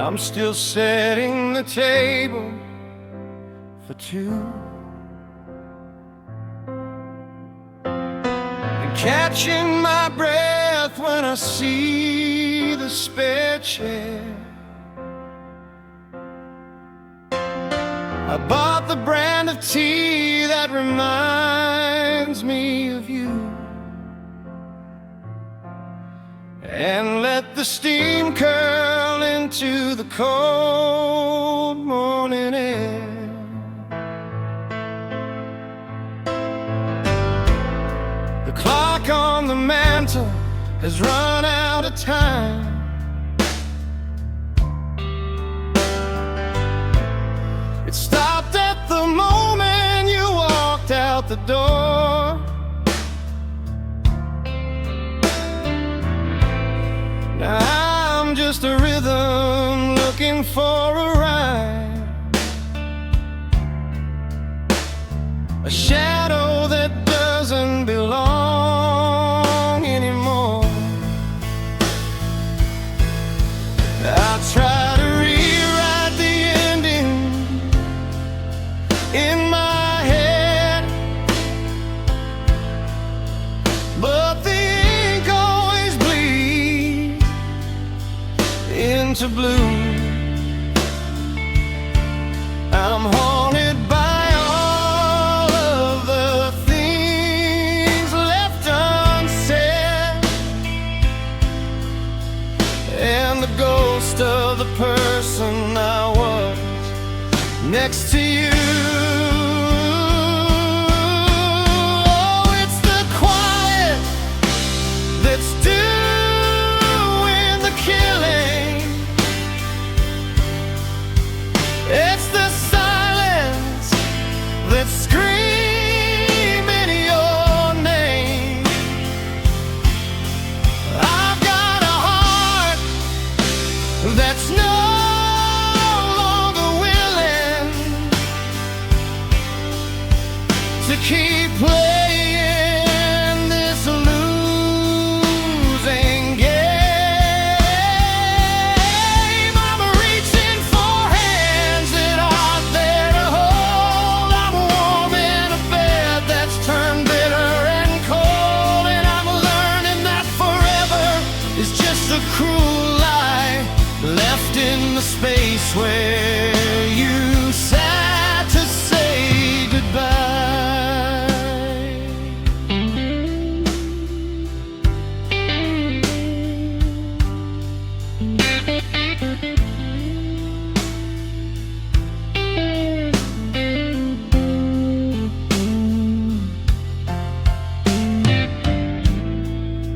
I'm still setting the table for two, and catching my breath when I see the spare chair. I bought the brand of tea that reminds me of you, and let the steam curl into the cold morning air. The clock on the mantle has run out of time. It stopped at the moment you walked out the door. Now I'm just a rhythm looking for a rhyme, a shadow that doesn't belong anymore. I'll try to rewrite the ending in my head, but the ink always bleeds into blue. I'm haunted by all of the things left unsaid, and the ghost of the person I was next to you. Oh, it's the quiet that's doing the killing. It's the silence that's screaming your name. I've got a heart that's no longer willing to keep playing this losing game. I'm reaching for hands that aren't there to hold. I'm warm in a bed that's turned bitter and cold, and I'm learning that forever is just a cruel lie left in the space where you sat to say goodbye.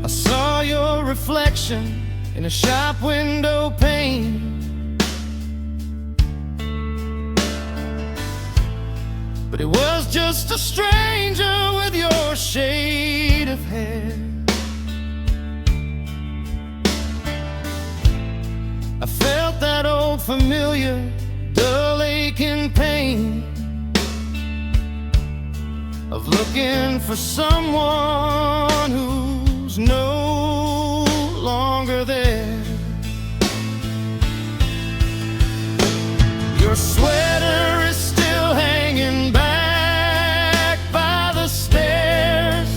I saw your reflection in a shop window pane, but it was just a stranger with your shade of hair. I felt that old familiar dull aching pain of looking for someone who's no longer there. Your sweater is still hanging back by the stairs.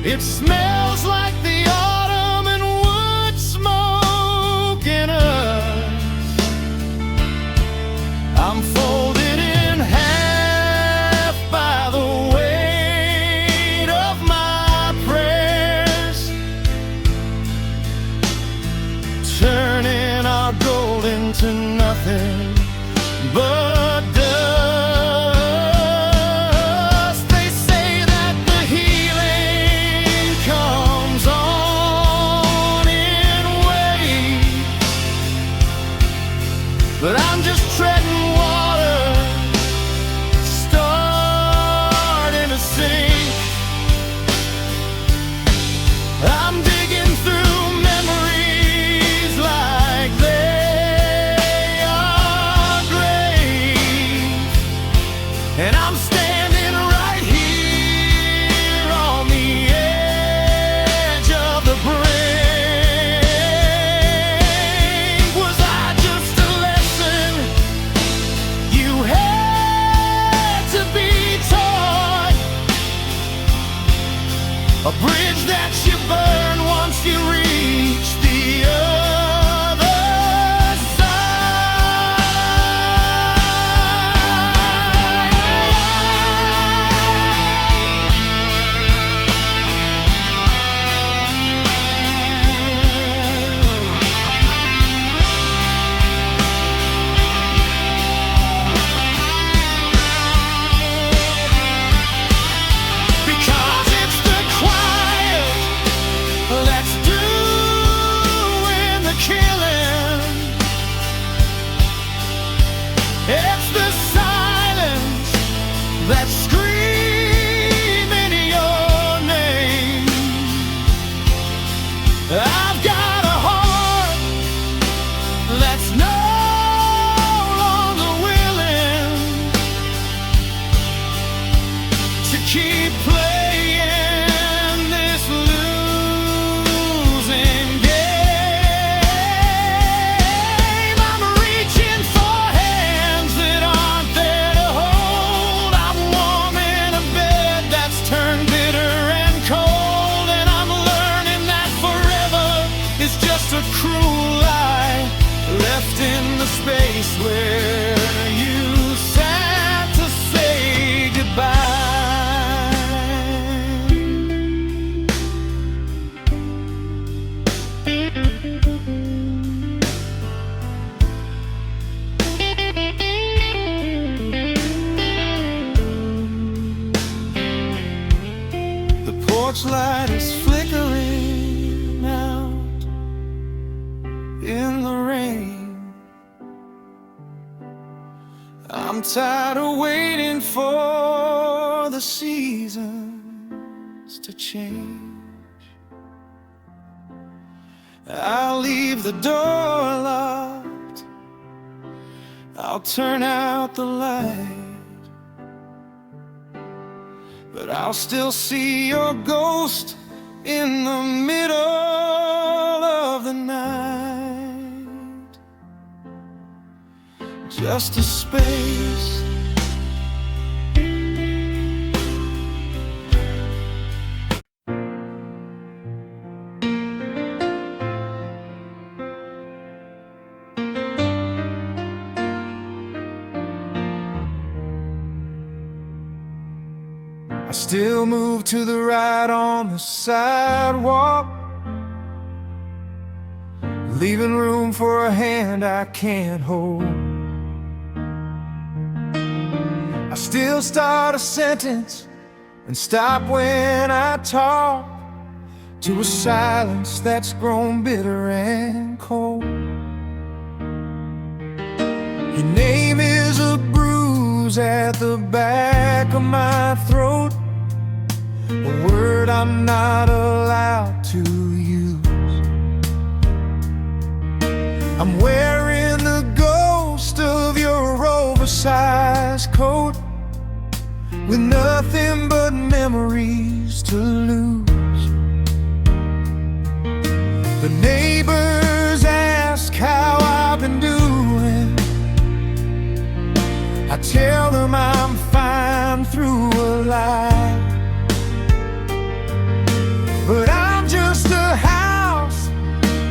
It smells like the autumn and wood smoke in us. I'm folded in half by the weight of my prayers, turning our gold into nothing but dust. They say that the healing comes on in waves, but I'm just treading water, starting to sink. I'm digging through memories like they a bridge that you burn once you reach the other It's the silence that's screaming your name. I've got a heart that's no longer willing to keep playing this losing game. I'm reaching for hands that aren't there to hold. I'm warm in a bed that's turned bitter and cold, and I'm learning that forever is just a cruel lie left in the space where you sat to say goodbye. The porch light is flickering out in the rain. I'm tired of waiting for the seasons to change. I'll leave the door locked, I'll turn out the light, but I'll still see your ghost in the middle of the night. Just a space, I still move to the right on the sidewalk, leaving room for a hand I can't hold. I still start a sentence and stop when I talk to a silence that's grown bitter and cold. Your name is a bruise at the back of my throat, a word I'm not allowed to use. I'm wearing the ghost of your oversized coat, with nothing but memories to lose. The neighbors ask how I've been doing. I tell them I'm fine through a lie, but I'm just a house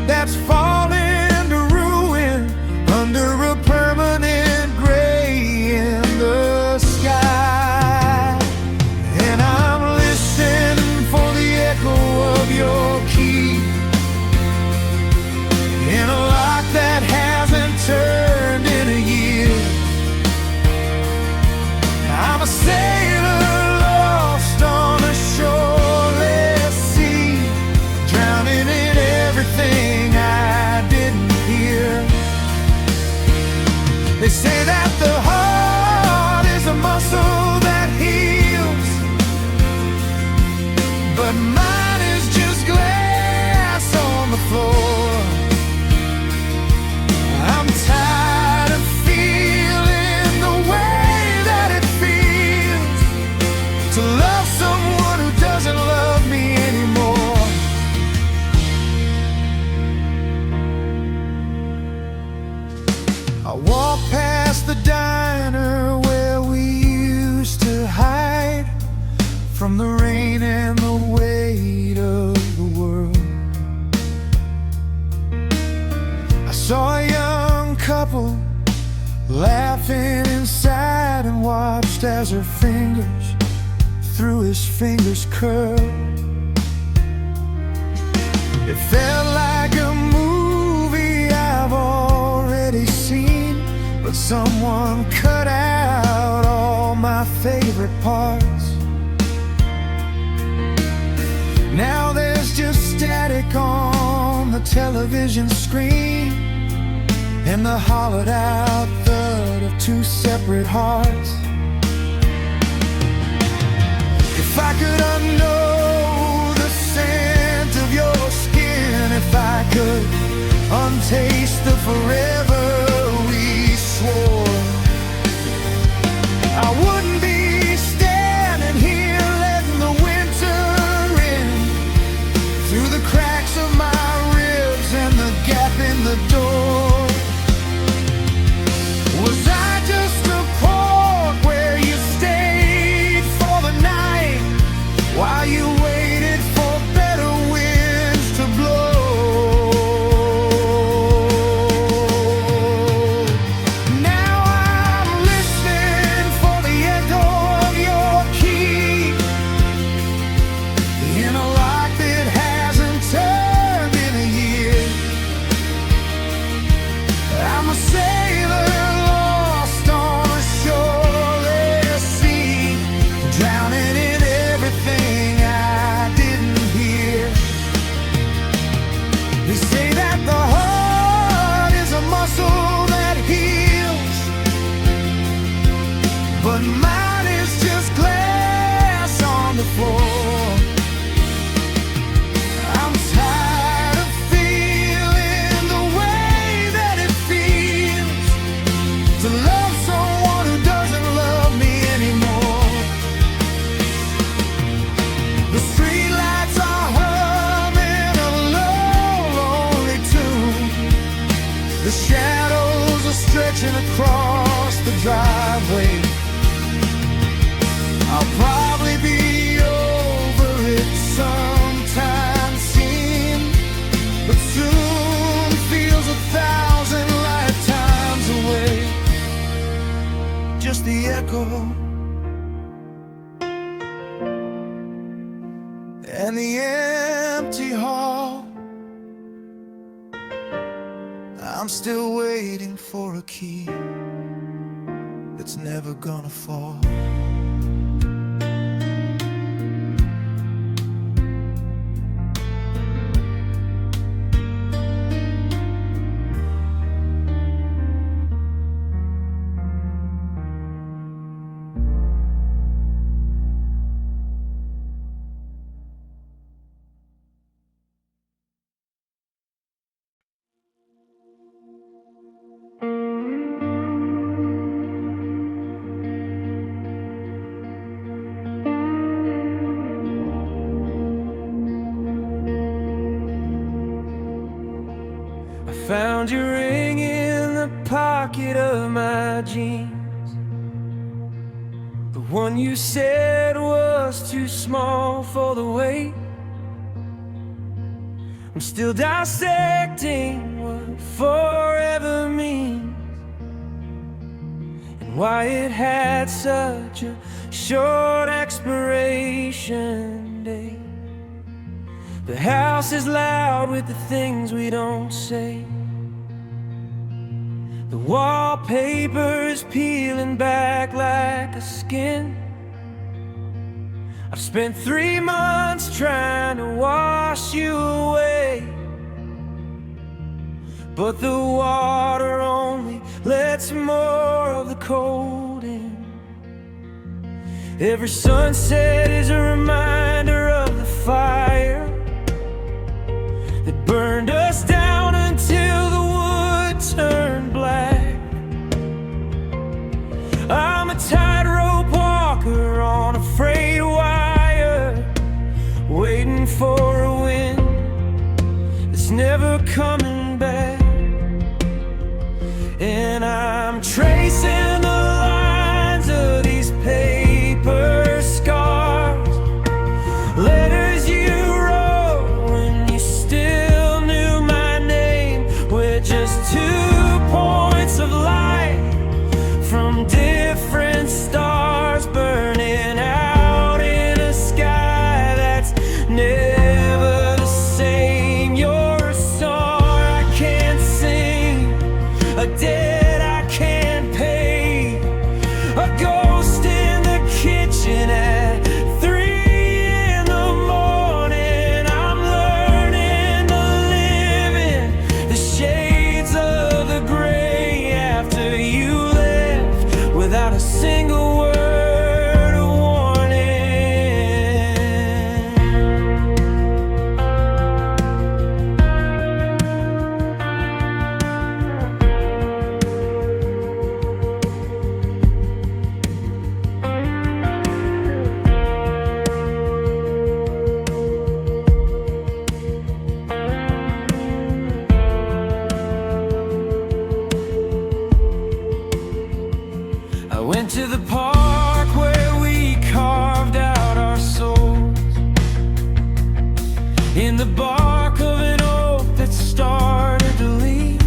that's falling to ruin under a permanent gray in the sky. And I'm listening for the echo of your key in a lock that hasn't turned in a year. I'm a sailor fingers through his fingers curled. It felt like a movie I've already seen, but someone cut out all my favorite parts. Now there's just static on the television screen and the hollowed out thud of two separate hearts. If I could unknow the scent of your skin, if I could untaste the forever we swore, I wouldn't be standing here letting the winter in through the cracks of my ribs and the gap in the door. Was I just a port where you stayed for the night while you waited for better winds to blow? Now I'm listening for the echo of your key in a lock that hasn't turned in a year. I'm a sailor lost on a shoreless sea, drowning in everything I didn't hear. They say that the heart is a muscle that heals, but mine is just glass on the floor. I'm tired of feeling the way that it feels to love someone who doesn't love me anymore. The streetlights are humming a low, lonely tune. The shadows are stretching across the driveway. I'll probably be over it sometime soon, but soon feels 1,000 lifetimes away. Just the echo and the empty hall. I'm still waiting for a key that's never gonna fall. Found your ring in the pocket of my jeans, the one you said was too small for the weight. I'm still dissecting what forever means and why it had such a short expiration date. The house is loud with the things we don't say. The wallpaper is peeling back like a skin. I've spent 3 months trying to wash you away, but the water only lets more of the cold in. Every sunset is a reminder of the fire that burned us down until the wood turned black. I'm a tightrope walker on a freight wire, waiting for a wind that's never coming back. And I'm tracing the lines of these paper scars, letters you wrote when you still knew my name. We're just 2 points of light from different stars burning in the bark of an oak that started to leak.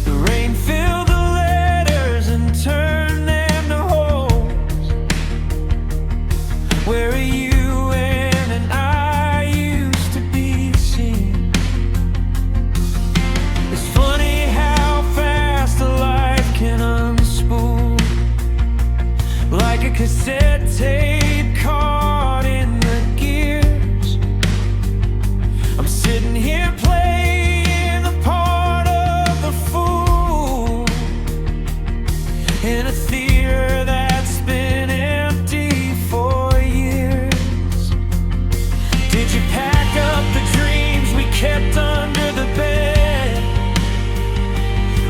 The rain filled the letters and turned them to holes. Where are you and I used to be seen? It's funny how fast a life can unspool, like a cassette tape caught in the gears. I'm sitting here playing the part of the fool in a theater that's been empty for years. Did you pack up the dreams we kept under the bed,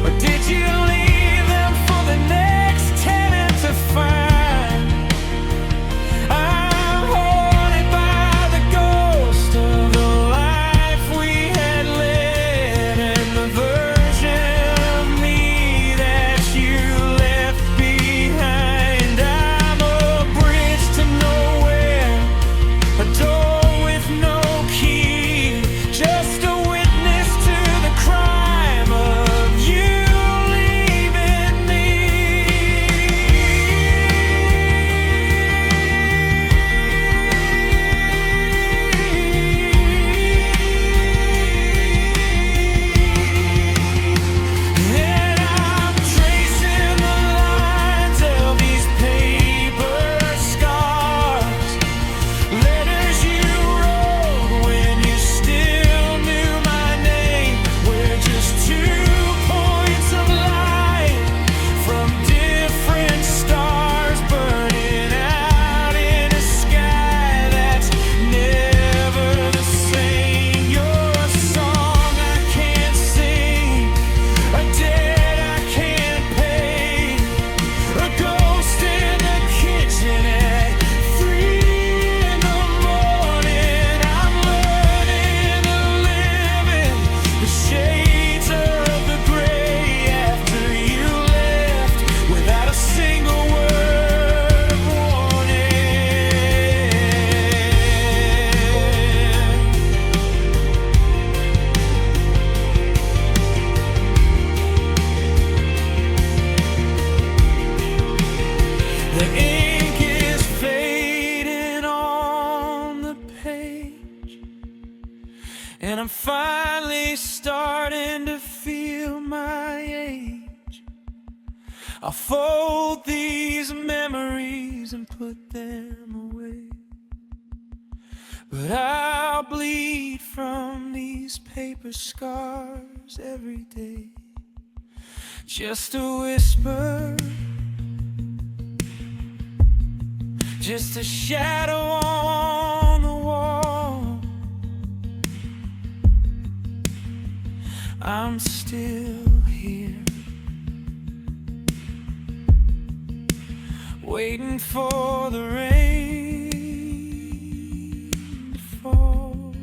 or did you leave them for the next tenant to find? The ink is fading on the page, and I'm finally starting to feel my age. I'll fold these memories and put them away, but I'll bleed from these paper scars every day. Just a whisper, just a shadow on the wall. I'm still here, waiting for the rain to fall.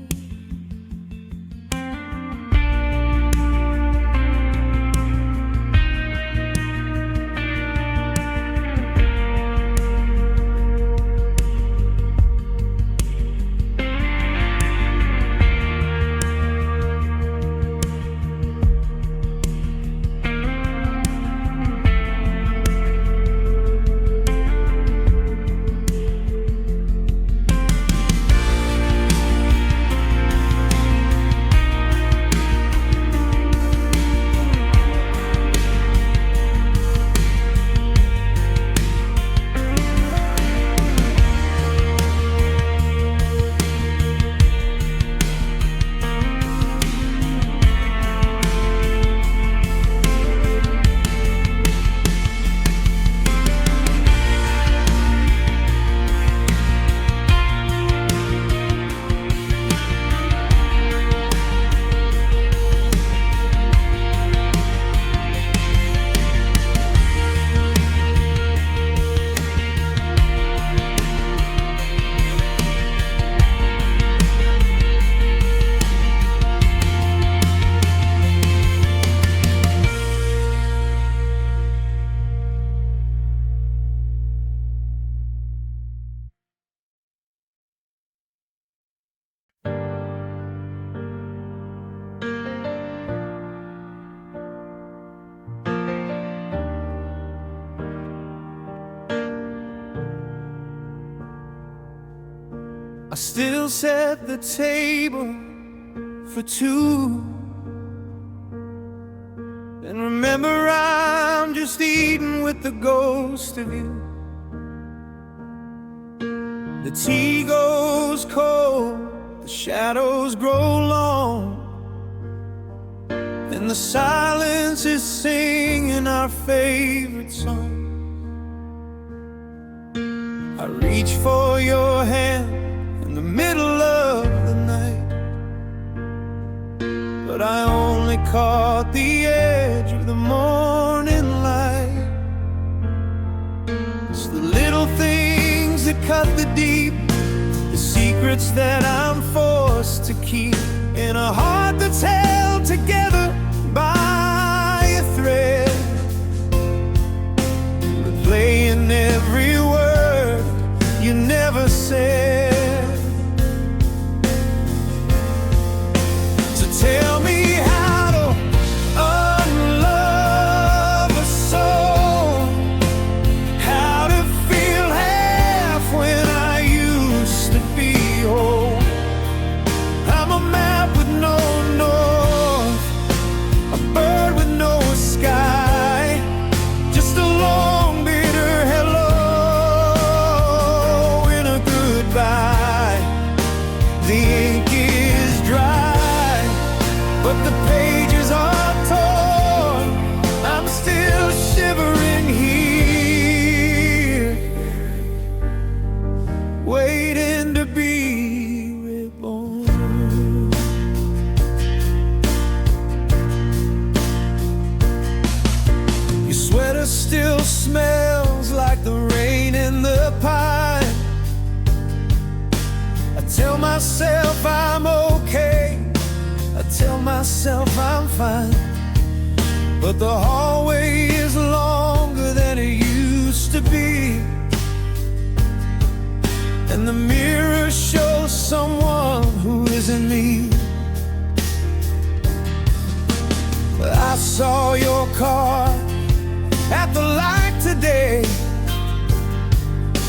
I still set the table for two. And remember, I'm just eating with the ghost of you. The tea goes cold, the shadows grow long, and the silence is singing our favorite song. I reach for your hand in the middle of the night, but I only caught the edge of the morning light. It's the little things that cut the deep, the secrets that I'm forced to keep in a heart that's held together by a thread, replaying every word you never said. So tell me how to unlove a soul, how to feel half when I used to be whole. I'm a map with no north, a bird with no sky, just a long bitter hello and a goodbye. The ink is dry, but the pages are torn. I'm still shivering here, waiting to be reborn. Your sweater still smells like the rain in the pine. I tell myself I'm okay, I tell myself I'm fine, but the hallway is longer than it used to be, and the mirror shows someone who isn't me. I saw your car at the light today,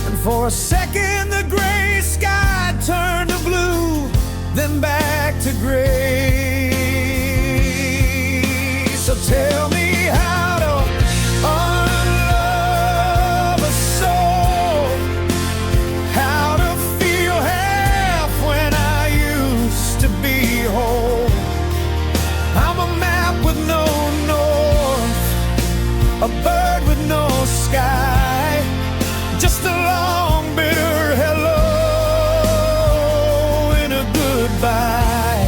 and for a second the gray sky turned to blue, then back to gray. So tell me how to unlove a soul, how to feel half when I used to be whole. I'm a map with no north, a bird with no sky, just a long bitter hello and a goodbye.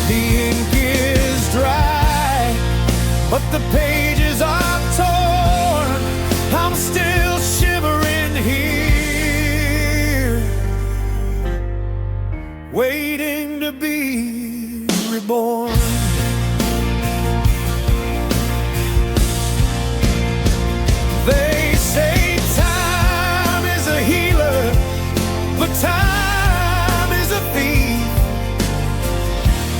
The ink is dry, but the pages are torn. I'm still shivering here, waiting to be reborn. They say time is a healer, but time is a thief.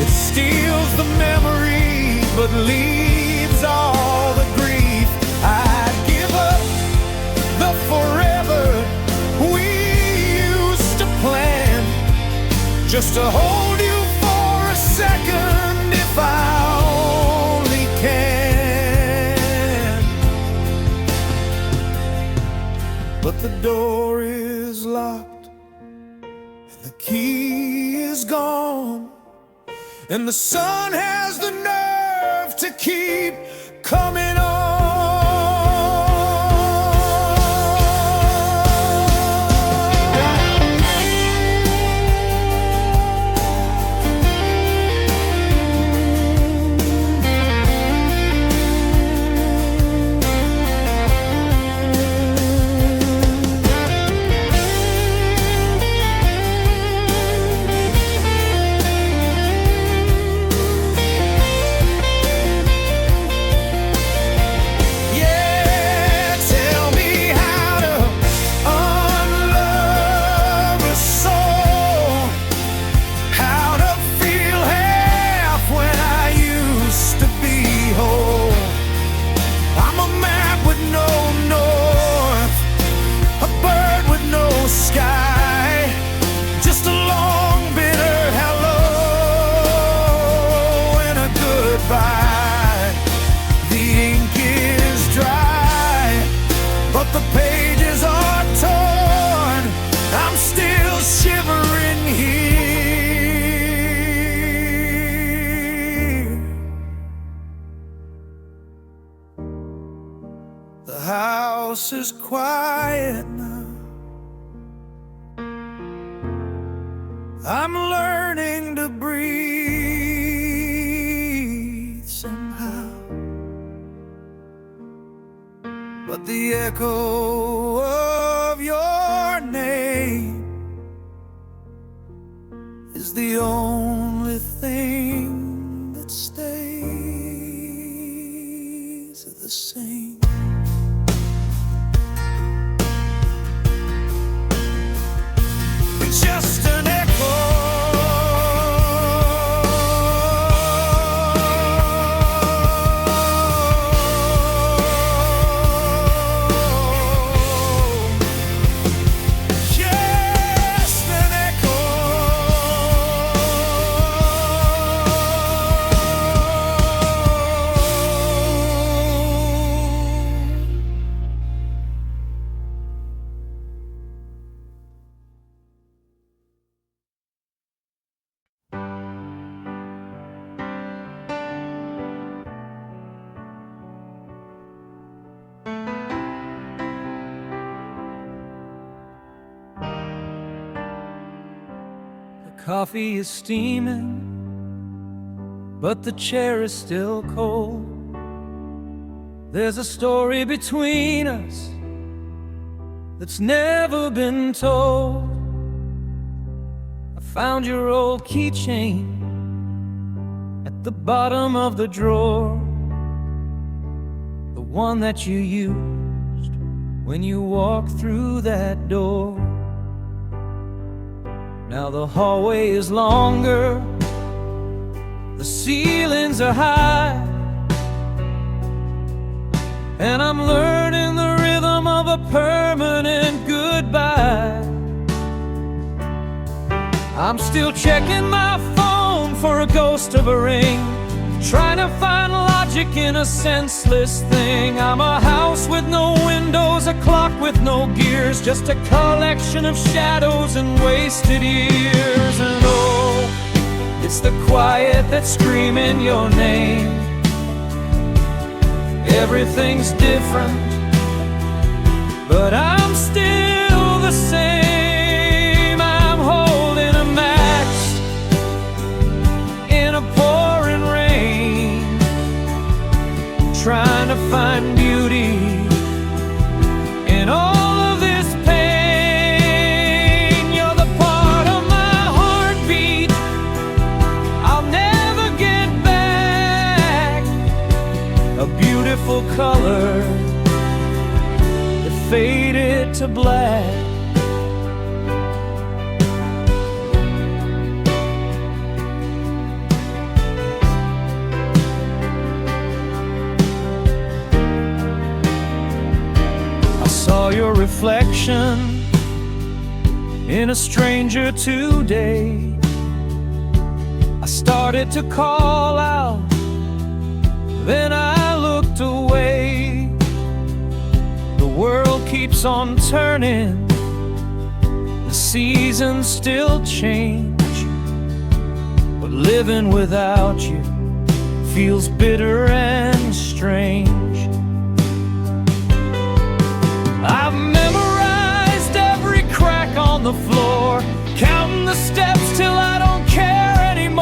It steals the memory, but leaves all the grief. I'd give up the forever we used to plan, just to hold you for a second if I only can. But the door is locked, and the key is gone, and the sun has the nerve to keep coming on. house is quiet now. I'm learning to breathe somehow, but the echo of your name is the only thing that stays the same. It's just an echo. Coffee is steaming, but the chair is still cold. There's a story between us that's never been told. I found your old keychain at the bottom of the drawer, the one that you used when you walked through that door. Now the hallway is longer, the ceilings are high, and I'm learning the rhythm of a permanent goodbye. I'm still checking my phone for a ghost of a ring, trying to find logic in a senseless thing. I'm a house with no windows, a clock with no gears, just a collection of shadows and wasted years. And oh, it's the quiet that's screaming your name. Everything's different, but I'm still the same. I'm holding a match in a pouring rain, trying to find beauty in all of this pain. You're the part of my heartbeat I'll never get back, a beautiful color that faded to black. Saw your reflection in a stranger today. I started to call out, then I looked away. The world keeps on turning, the seasons still change, but living without you feels bitter and strange. I've memorized every crack on the floor, counting the steps till I don't care anymore.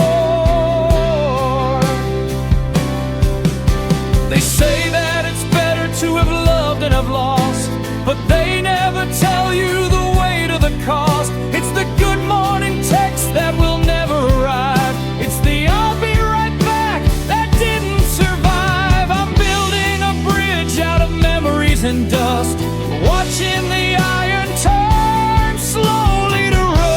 They say that it's better to have loved and have lost, but they never tell you the weight of the cost. It's the good morning text that will never arrive. It's the I'll be right back that didn't survive. I'm building a bridge out of memories and dust, watching the iron turn slowly to rust.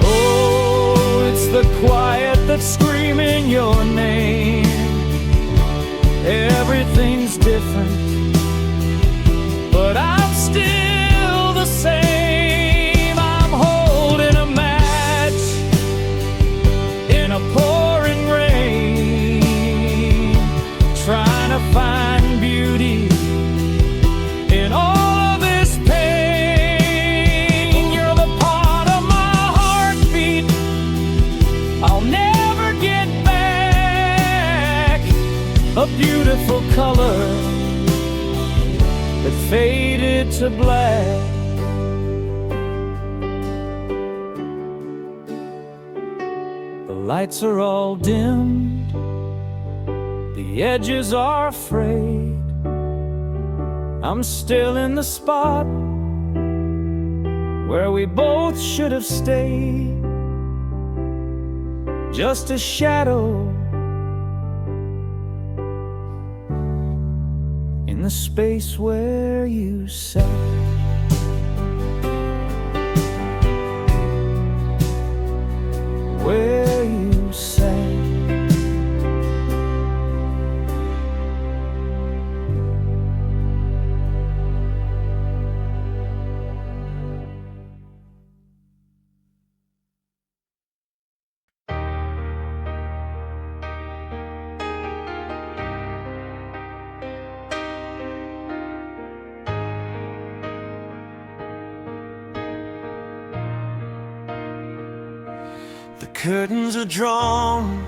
Oh, it's the quiet that's screaming your name. Everything's different, but I'm still the same. I'm holding a match in a pouring rain, trying to find beauty faded to black. The lights are all dimmed, the edges are frayed. I'm still in the spot where we both should have stayed. Just a shadow in the space where you sat. Where you sat. The curtains are drawn,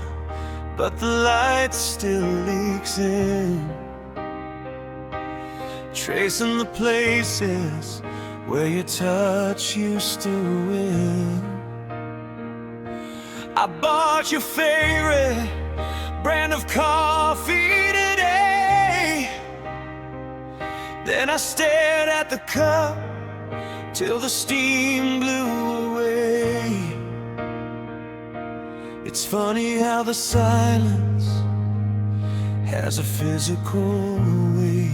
but the light still leaks in, tracing the places where your touch used to win. I bought your favorite brand of coffee today. Then I stared at the cup till the steam blew away. It's funny how the silence has a physical weight,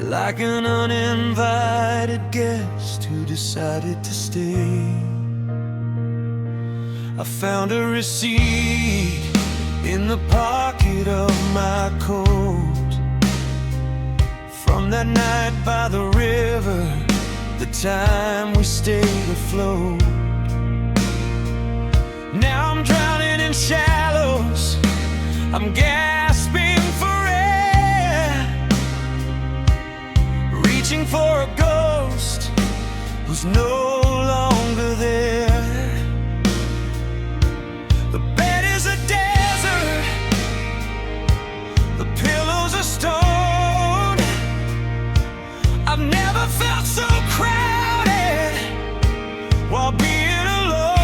like an uninvited guest who decided to stay. I found a receipt in the pocket of my coat from that night by the river, the time we stayed afloat. Now I'm drowning in shallows, I'm gasping for air, reaching for a ghost who's no longer there. The bed is a desert, the pillows are stone. I've never felt so crowded while being alone.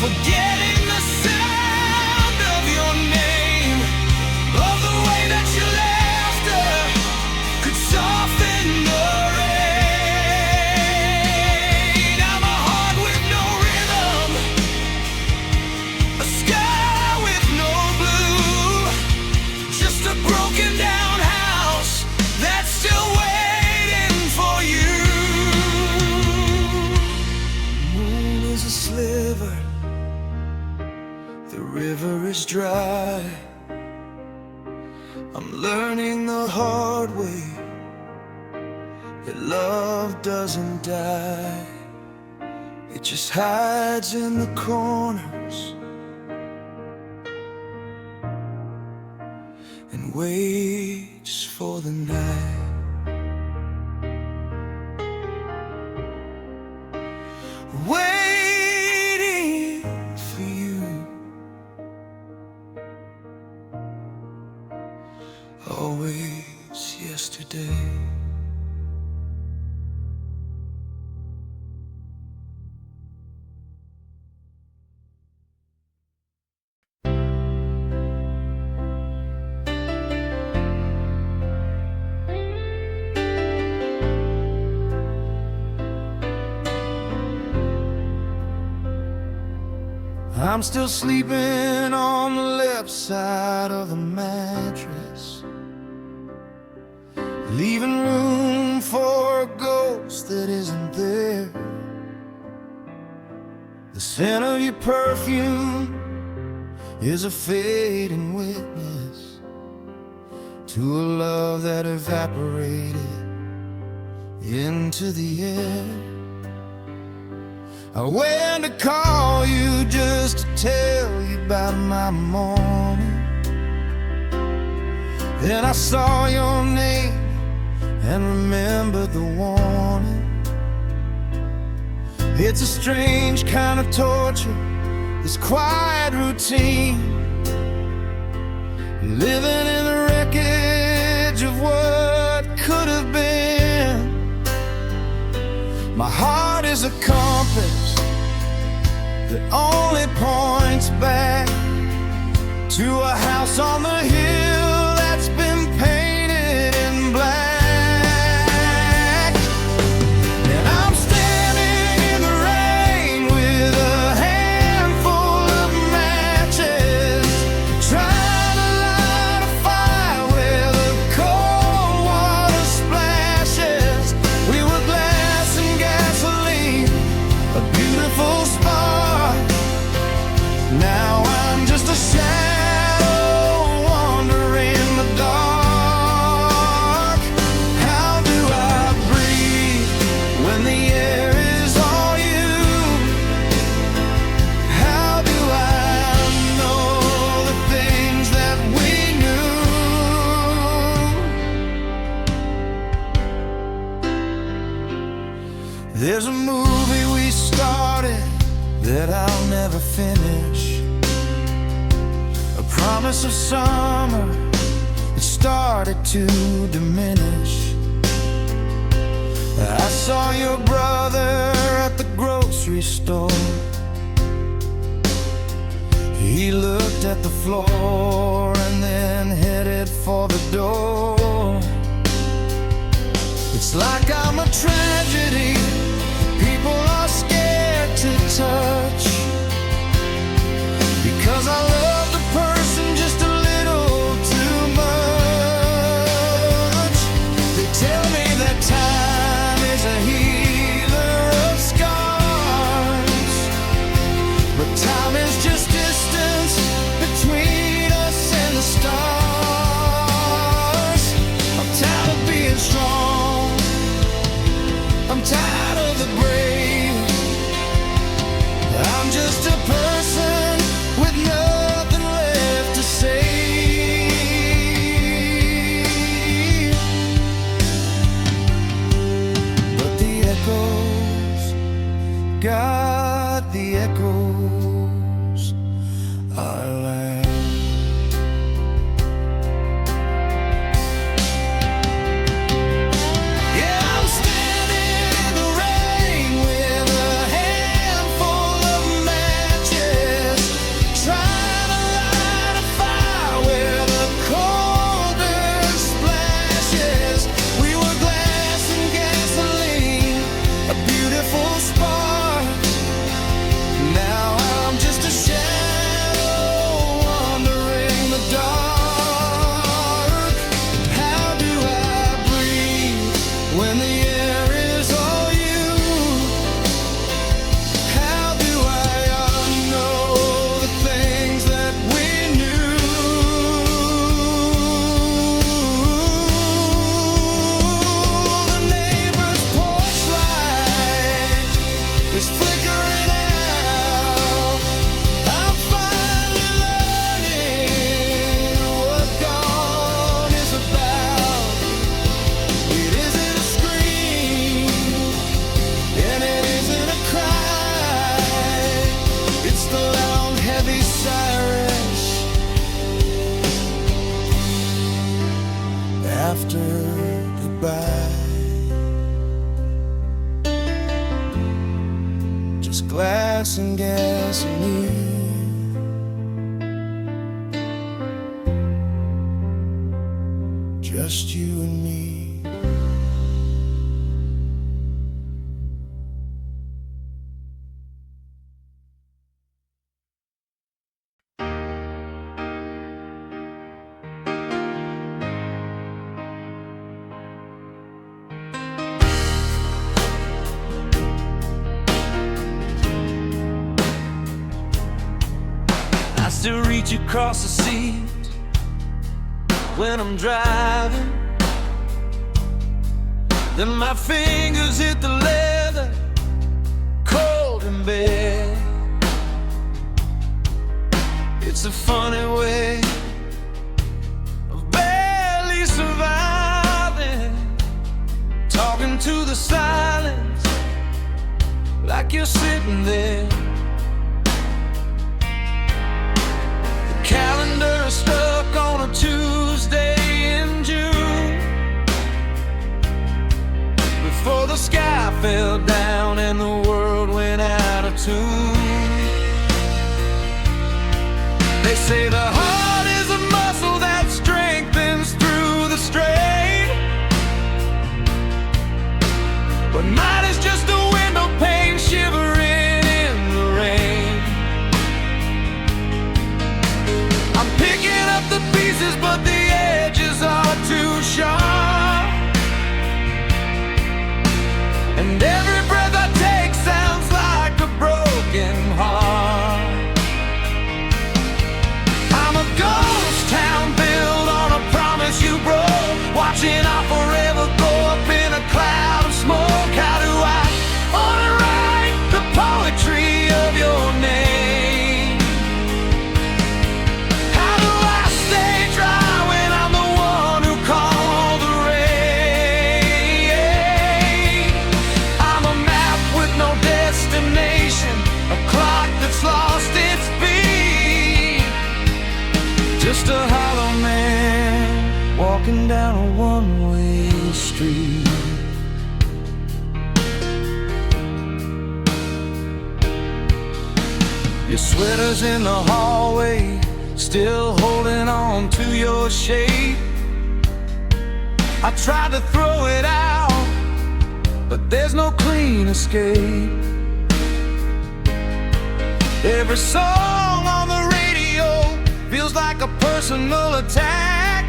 forgetting the sound of your name, of the way that your laughter could soften the rain. I'm a heart with no rhythm, a sky with no blue, just a broken down house that's still waiting for you. The moon is a sliver, the river is dry. I'm learning the hard way that love doesn't die. It just hides in the corners and waits for the night. Waiting for you, always yesterday. I'm still sleeping on the left side of the mattress, leaving room for a ghost that isn't there. The scent of your perfume is a fading witness to a love that evaporated into the air. I went to call you just to tell you about my morning. Then I saw your name and remembered the warning. It's a strange kind of torture, this quiet routine, living in the wreckage of what could have been. My heart is a compass that only points back to a house on the hill that's been painted in black. And I'm standing in the rain with a handful of matches, trying to light a fire where the cold water splashes. We were glass and gasoline, a beautiful spark. Now I'm just a shadow wandering in the dark. How do I breathe when the air is all you? How do I know the things that we knew? There's a movie we started that I'll never finish, a promise of summer that started to diminish. I saw your brother at the grocery store. He looked at the floor and then headed for the door. It's like I'm a tragedy people are scared to touch, because I love the person just a little too much. They tell me that time is a healer of scars, but time is just distance between us and the stars. I'm tired of being strong, I'm gas and gasoline. Just you and me. I still reach across the seat when I'm driving. Then my fingers hit the leather, cold and bare. It's a funny way of barely surviving, talking to the silence like you're sitting there. The calendar is stuck on a Tuesday in June, before the sky fell down and the world went out of tune. They say the heart is a muscle that strengthens through the strain, but mine is just a window pane shivering in the rain. I'm picking up the pieces, but the edges are too sharp, and every breath I take sounds like a broken heart. I'm a ghost town built on a promise you broke, watching our forever go up in a cloud of smoke. How do I unwrite the poetry of your name? How do I stay dry when I'm the one who called the rain? I'm a map with no destination, a clock that's lost its beat, just a hollow man walking down a one-way street. Your sweater's in the hallway, still holding on to your shape. I tried to throw it out, but there's no clean escape. Every song on the radio feels like a personal attack,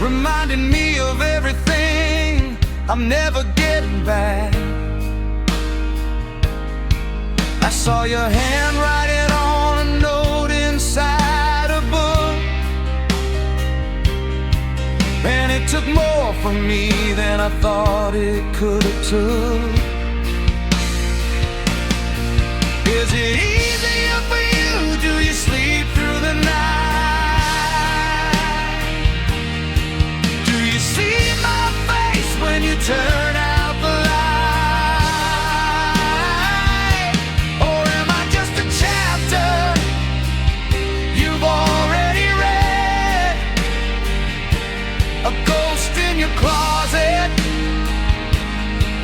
reminding me of everything I'm never getting back. I saw your hand writing on a note inside a book, and it took more from me than I thought it could have took. Is it easier for you? Do you sleep through the night? Do you see my face when you turn out the light? Or am I just a chapter you've already read? A ghost in your closet,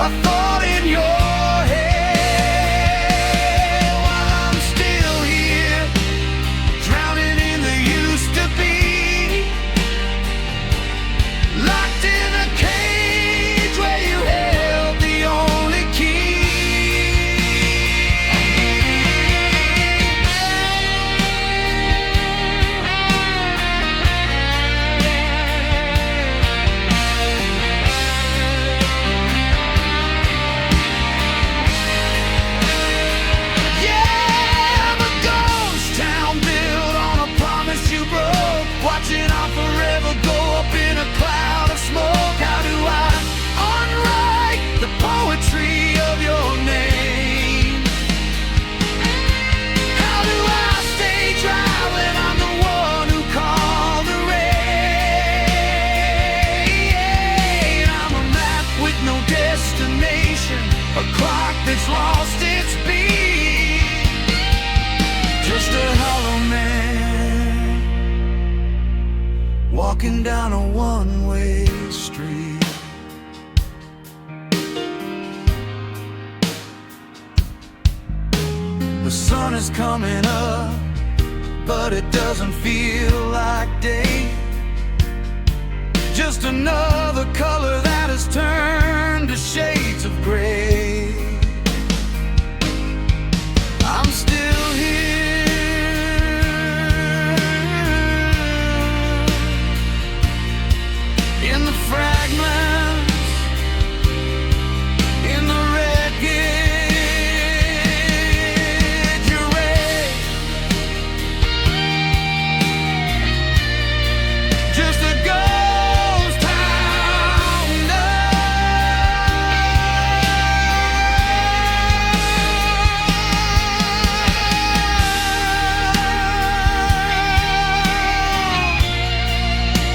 a thought in your head. Walking down a one-way street. sun is coming up, but it doesn't feel like day. Just another color that has turned to shades of gray. I'm still here in the fragments, in the wreckage. You're right. Just a ghost town now.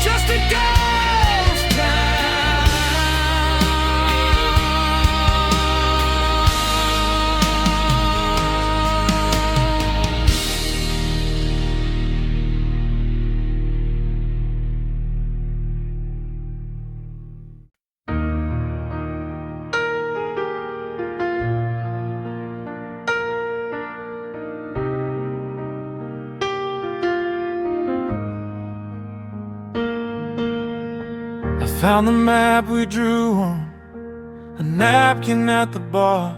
Just a ghost town. I found the map we drew on a napkin at the bar,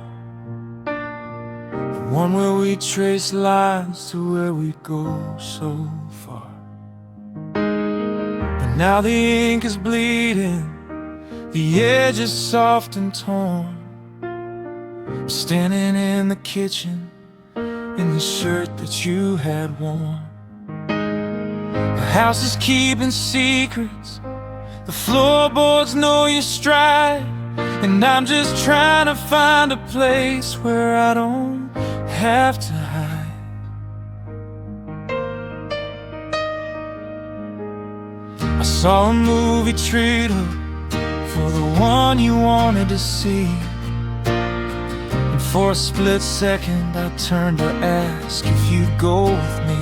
the one where we trace lines to where we go so far. But now the ink is bleeding, the edge is soft and torn. I'm standing in the kitchen in the shirt that you had worn. The house is keeping secrets, the floorboards know your stride, and I'm just trying to find a place where I don't have to hide. I saw a movie trailer for the one you wanted to see, and for a split second I turned to ask if you'd go with me.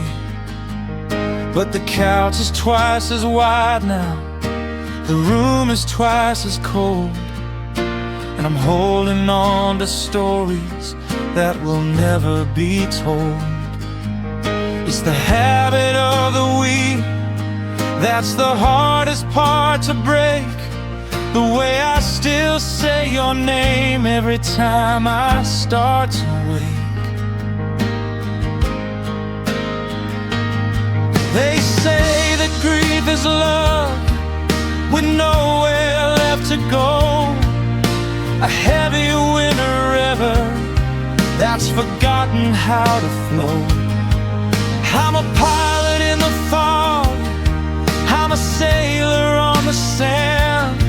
But the couch is twice as wide now, the room is twice as cold, and I'm holding on to stories that will never be told. It's the habit of the weak that's the hardest part to break. The way I still say your name every time I start to wake. They say that grief is love with nowhere left to go, a heavy winter river that's forgotten how to flow. I'm a pilot in the fog, I'm a sailor on the sand,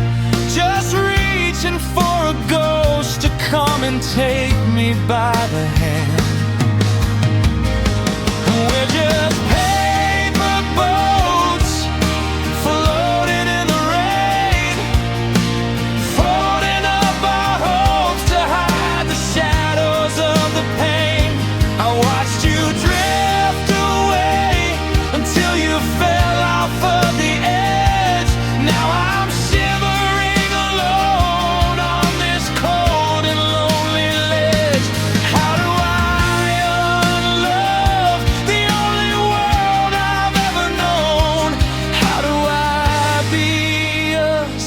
just reaching for a ghost to come and take me by the hand. We're just paper boats floating in the rain, folding up our hopes to hide the shadows of the pain. I watched you drift away until you fell off of the edge. Now I'm shivering alone on this cold and lonely ledge. How do I unlove the only world I've ever known? How do I be us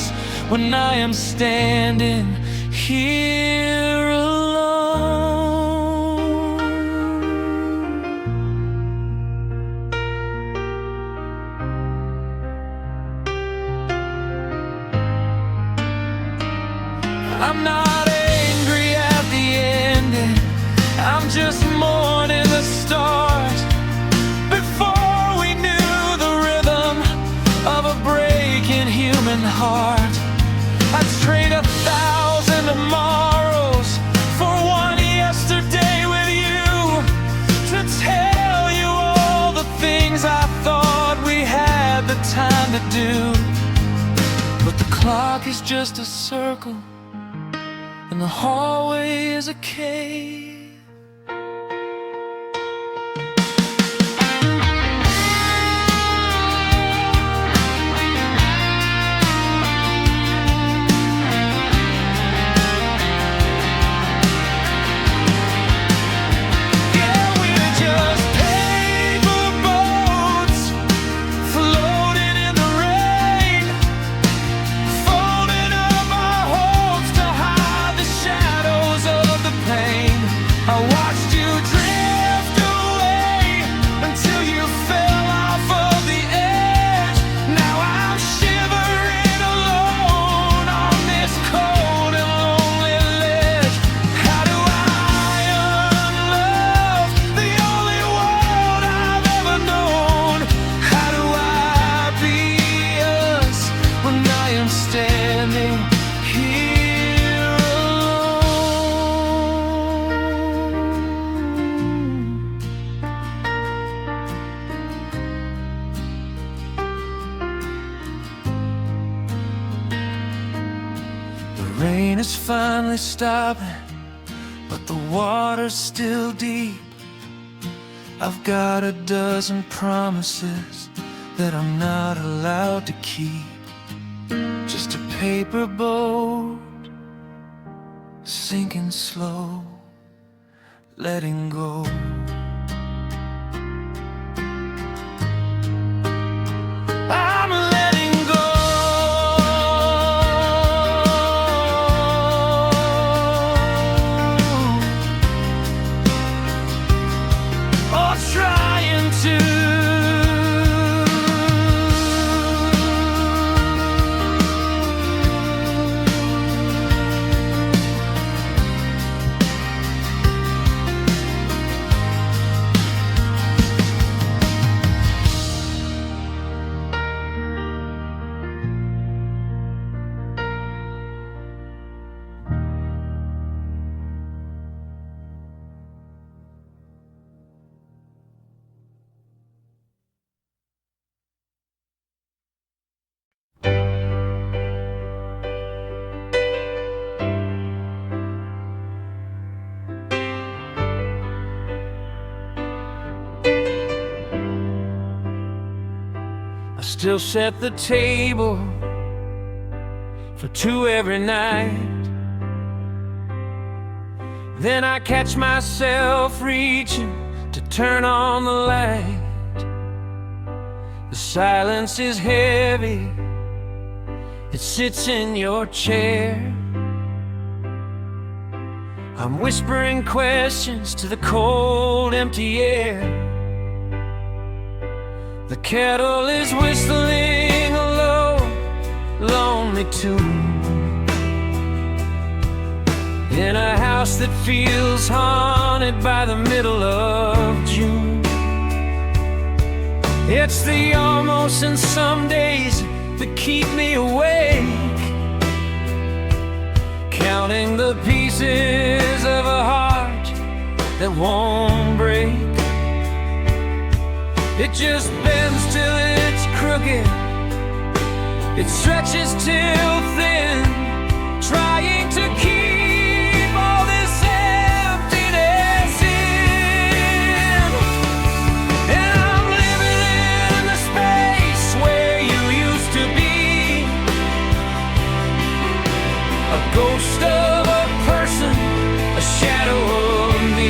when I am standing here alone? I'm not angry at the ending, I'm just mourning the start. Before we knew the rhythm of a breaking human heart, I'd trade 1,000 tomorrows for one yesterday with you, to tell you all the things I thought we had the time to do. But the clock is just a circle, and the hallway is a cave. Yeah, would drift away until you fell off of the edge. Now I'm shivering alone on this cold and lonely ledge. How do I unlove the only world I've ever known? How do I be us when I am standing here alone? The rain is finally stopping, but the water's still deep. I've got a dozen promises that I'm not allowed to keep. Just a paper boat, sinking slow, letting go. I'm letting go. Or trying to. I still set the table for two every night. Then I catch myself reaching to turn on the light. The silence is heavy, it sits in your chair. I'm whispering questions to the cold, empty air. The kettle is whistling a low, lonely tune in a house that feels haunted by the middle of June. It's the almost and some days that keep me awake, counting the pieces of a heart that won't break. It just bends till it's crooked, it stretches till thin, trying to keep all this emptiness in. And I'm living in the space where you used to be, a ghost of a person, a shadow of me.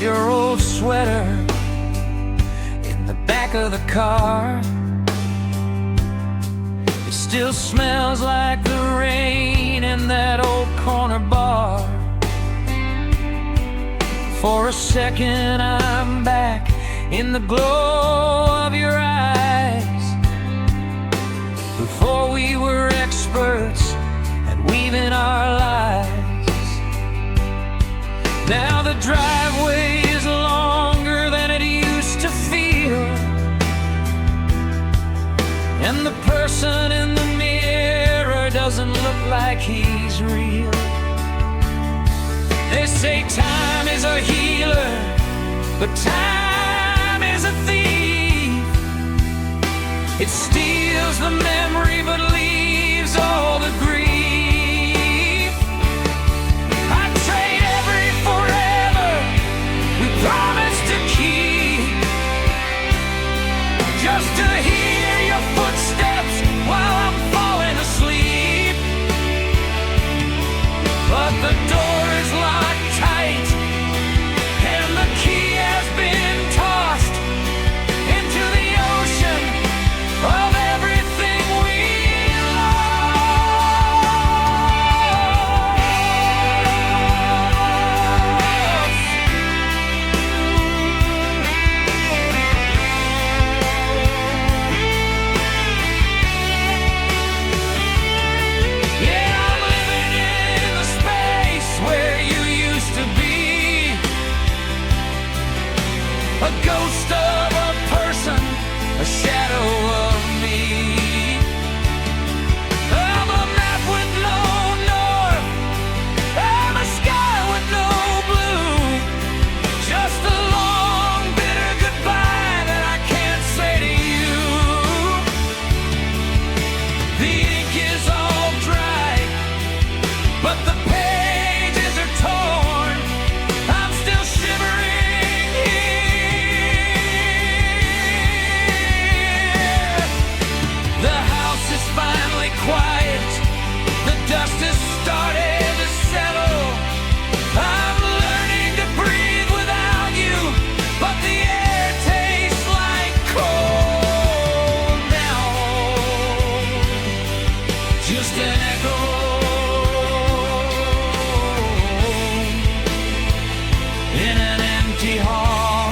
Your old sweater in the back of the car. It still smells like the rain in that old corner bar. For a second I'm back in the glow of your eyes. Before we were experts at weaving our lives. Now the driveway is longer than it used to feel, and the person in the mirror doesn't look like he's real. They say time is a healer, But time is a thief. It steals the memory but leaves all the grief. I'd trade every forever we promised to keep, just to hear your footsteps while I'm falling asleep. But the door is locked tight and the key has been tossed into the ocean of everything we lost. Yeah, I'm living in the space where you used to be, a ghost of a person, a shadow of me. I'm a map with no north, I'm a sky with no blue, just a long bitter goodbye that I can't say to you. The ink is all dry, but the pages are torn. I'm still shivering here. The house is finally quiet, the dust has started to settle. I'm learning to breathe without you, but the air tastes like coal now. Just an echo in an empty hall.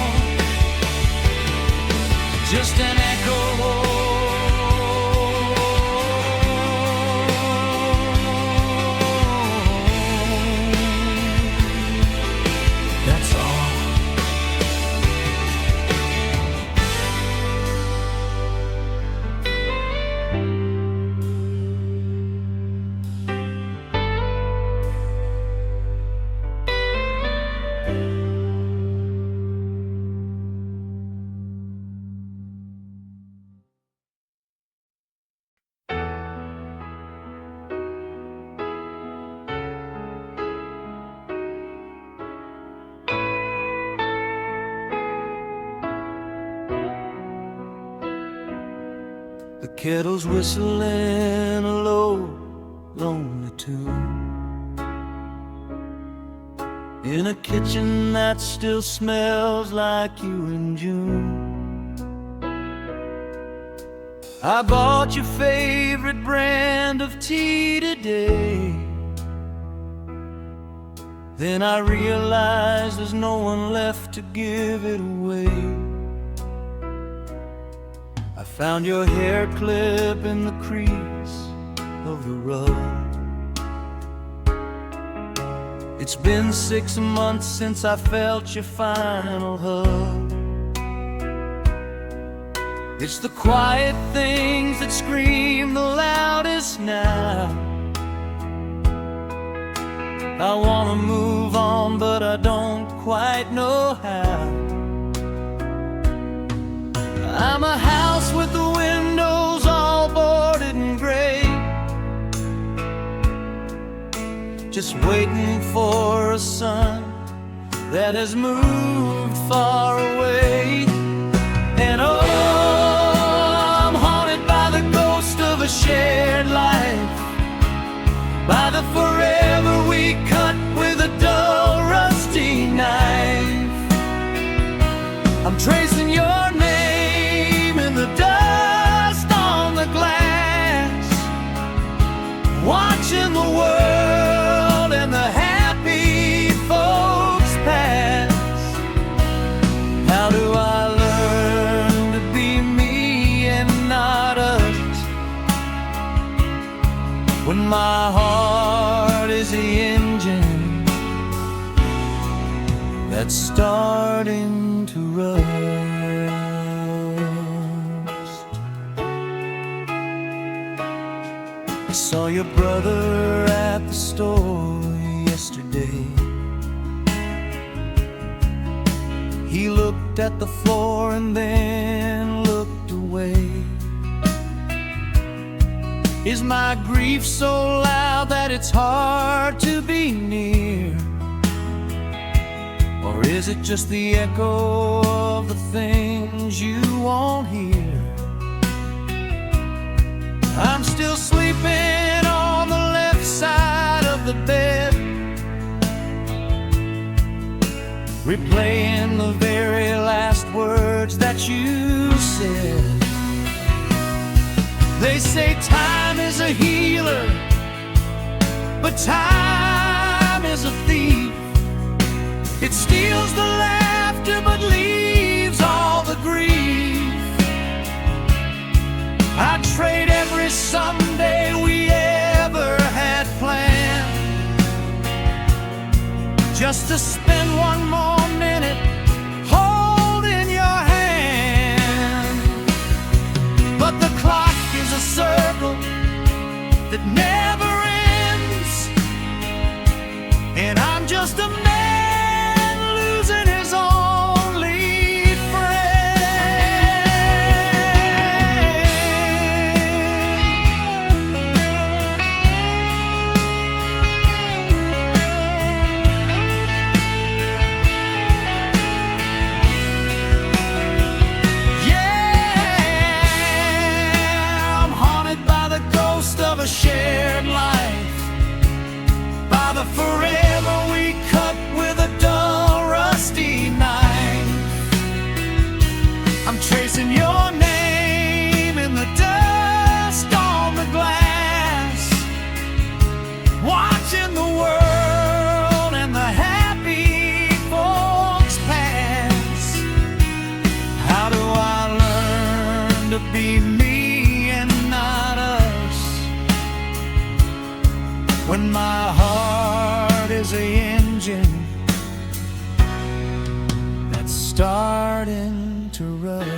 Just an echo. That's all. The kettle's whistling a low, lonely tune in a kitchen that still smells like you in June. I bought your favorite brand of tea today. Then I realized there's no one left to give it away. I found your hair clip in the crease of the rug. It's been 6 months since I felt your final hug. It's the quiet things that scream the loudest now. I wanna move on, but I don't quite know how. I'm a house with the windows all boarded in gray, just waiting for a sun that has moved far away. And oh, I'm haunted by the ghost of a shared life, by the forever we cut with a dull, rusty knife. I'm tracing your name in the dust on the glass, watching the world and the happy folks pass. How do I learn to be me and not us, when my heart is the engine that's starting to rust? I saw your brother at the store yesterday. He looked at the floor and then looked away. Is my grief so loud that it's hard to be near? Or is it just the echo of the things you won't hear? I'm still sleeping on the left side of the bed, replaying the very last words that you said. They say time is a healer, but time is a thief. It steals the laughter but leaves all the grief. I'd trade every someday we ever had planned just to spend one more minute holding your hand. But the clock is a circle that never ends, and I'm just a man losing his only friend. Yeah, I'm haunted by the ghost of a shared life, by the forever we cut with a dull, rusty knife. I'm tracing your name in the dust on the glass, watching the world and the happy folks pass. How do I learn to be me and not us, when my heart is a engine that's starting to rust?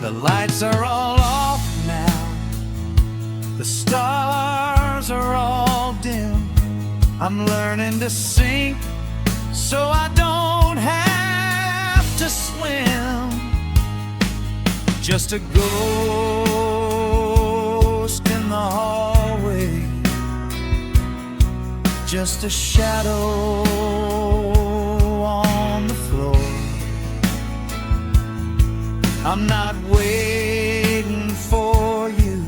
The lights are all off now, the stars are all dim. I'm learning to sink so I don't have to swim. Just a ghost in the hallway, just a shadow on the floor. I'm not waiting for you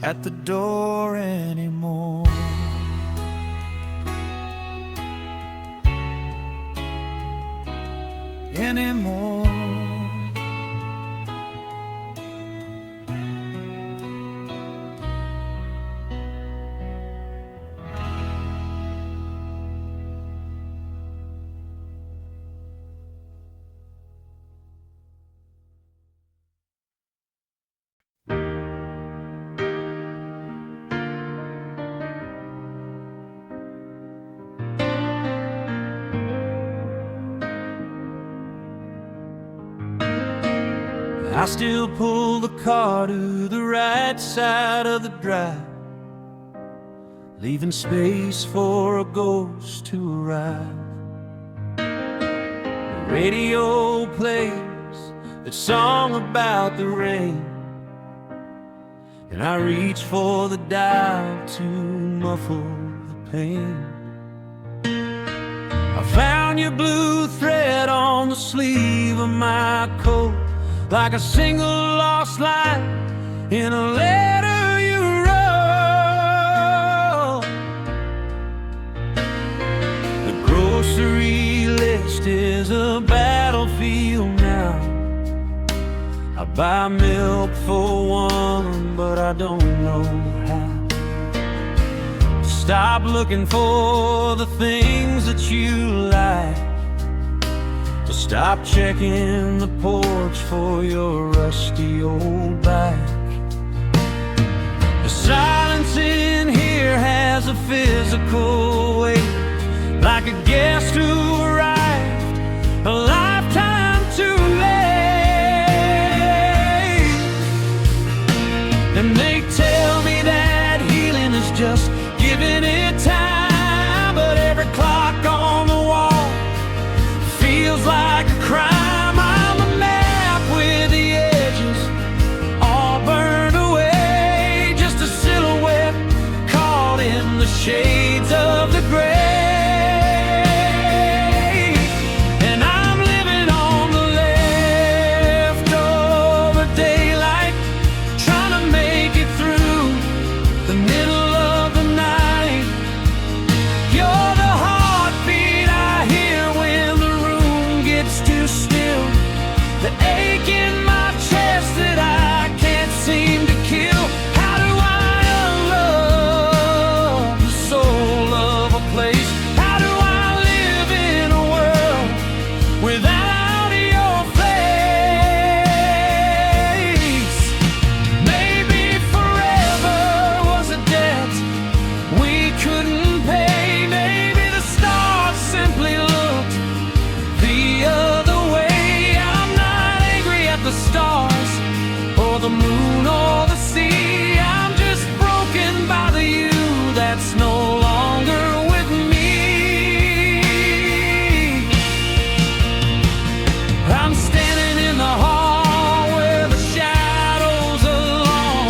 at the door anymore. Anymore. I still pull the car to the right side of the drive, leaving space for a ghost to arrive. The radio plays that song about the rain, and I reach for the dial to muffle the pain. I found your blue thread on the sleeve of my coat, like a single lost line in a letter you wrote. The grocery list is a battlefield now. I buy milk for one, but I don't know how. Stop looking for the things that you like, to stop checking the porch for your rusty old bike. The silence in here has a physical weight, like a guest who arrived a lifetime too late. And they tell me that just giving it time. But every clock on the wall feels like a crime. I'm a map with the edges all burned away, just a silhouette caught in the shades of the gray. The moon or the sea, I'm just broken by the you that's no longer with me. I'm standing in the hall where the shadows are long,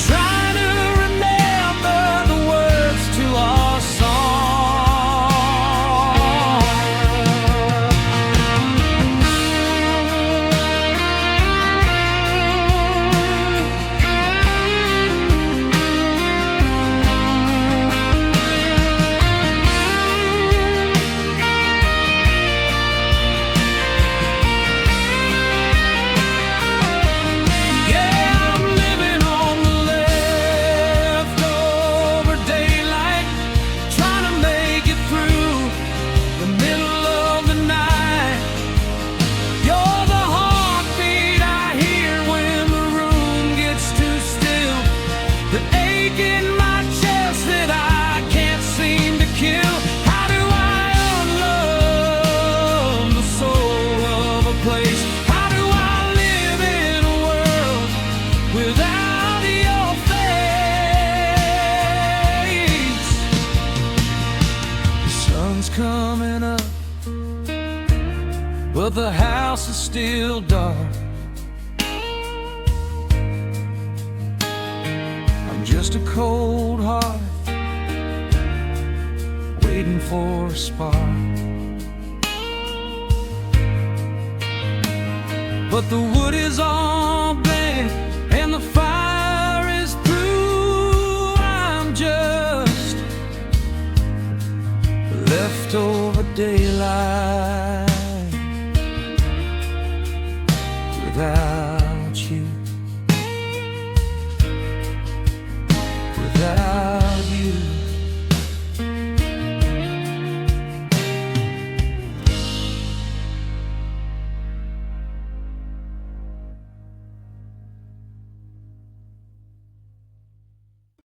trying to remember the words to our coming up, but the house is still dark. I'm just a cold heart waiting for a spark. But the wood is all bent